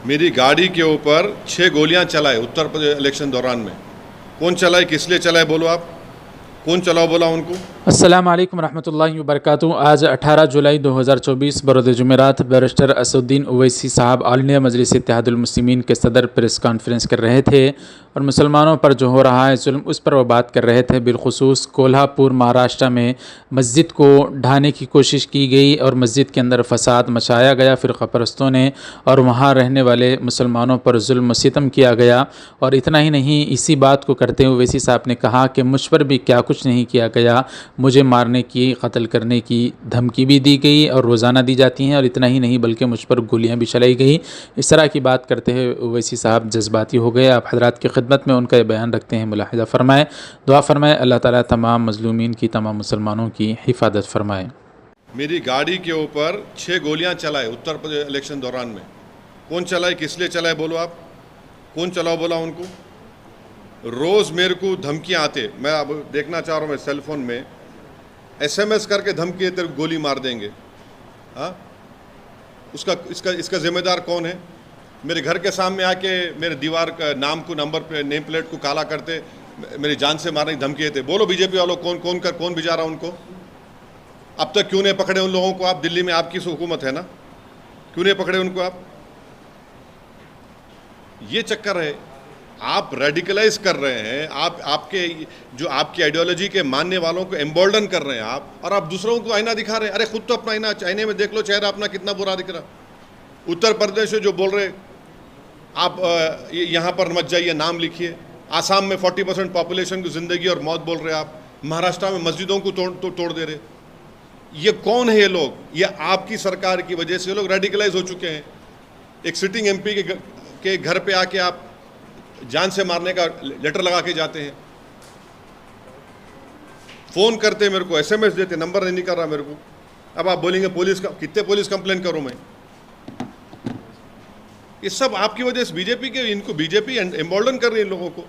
मेरी गाड़ी के ऊपर 6 गोलियां चलाए उत्तर प्रदेश इलेक्शन दौरान में। कौन चलाए, किस लिए चलाए, बोलो आप। कौन चलाओ बोला उनको। अस्सलाम वालेकुम रहमतुल्लाहि व बरकातुहू। आज 18 जुलाई 2024 बरोज़ जुमेरात बैरिस्टर असदुद्दीन ओवैसी साहब ऑल इंडिया मजलिस इत्तेहादुल मुस्लिमीन के सदर प्रेस कॉन्फ्रेंस कर रहे थे और मुसलमानों पर जो हो रहा है जुल्म उस पर वो बात कर रहे थे। बिलखुसूस कोल्हापुर महाराष्ट्र में मस्जिद को ढाने की कोशिश की गई और मस्जिद के अंदर फसाद मचाया गया फ़िरक़ा परस्तों ने, और वहाँ रहने वाले मुसलमानों पर जुल्म सितम किया गया। और इतना ही नहीं, इसी बात को करते हुए ओवैसी साहब ने कहा कि मुझ पर भी क्या कुछ नहीं किया गया, मुझे मारने की, कत्ल करने की धमकी भी दी गई और रोज़ाना दी जाती हैं, और इतना ही नहीं बल्कि मुझ पर गोलियां भी चलाई गई। इस तरह की बात करते हुए ओवैसी साहब जज्बाती हो गए। आप हजरात की खिदमत में उनका ये बयान रखते हैं, मुलाहिज़ा फ़रमाएँ, दुआ फ़रमाएँ, अल्लाह ताला तमाम मज़लूमीन की, तमाम मुसलमानों की हिफाजत फ़रमाए। मेरी गाड़ी के ऊपर 6 गोलियां चलाए उत्तर प्रदेश इलेक्शन दौरान में। कौन चलाए, किस लिए चलाए, बोलो आप। कौन चलाओ बोला उनको। रोज़ मेरे को धमकियां आते, मैं अब देखना चाह रहा हूँ, मैं सेल फोन में SMS करके धमकी, तेरे को गोली मार देंगे। हाँ, उसका इसका जिम्मेदार कौन है। मेरे घर के सामने आके मेरे दीवार का नाम को, नंबर पे, नेम प्लेट को काला करते, मेरी जान से मारने की धमकी देते। बोलो बीजेपी वालों, कौन भिजा रहा उनको। अब तक क्यों नहीं पकड़े उन लोगों को आप। दिल्ली में आपकी हुकूमत है ना, क्यों नहीं पकड़े उनको आप। ये चक्कर है, आप रेडिकलाइज कर रहे हैं, आपके जो आपकी आइडियोलॉजी के मानने वालों को एम्बोल्डन कर रहे हैं आप, और आप दूसरों को आईना दिखा रहे हैं। अरे खुद तो अपना आईने में देख लो, चेहरा अपना कितना बुरा दिख रहा। उत्तर प्रदेश से जो बोल रहे आप यहाँ पर मत जाइए, नाम लिखिए। आसाम में 40% पॉपुलेशन की ज़िंदगी और मौत बोल रहे आप। महाराष्ट्र में मस्जिदों को तोड़ दे रहे। ये कौन है ये लोग। ये आपकी सरकार की वजह से ये लोग रेडिकलाइज हो चुके हैं। एक सिटिंग MP के घर पे आके आप जान से मारने का लेटर लगा के जाते हैं, फ़ोन करते मेरे को, SMS देते, नंबर नहीं कर रहा मेरे को। अब आप बोलेंगे पुलिस का, कितने पुलिस कंप्लेन करूं मैं। ये सब आपकी वजह से, बीजेपी के, इनको बीजेपी एम्बोल्डन कर रही है इन लोगों को।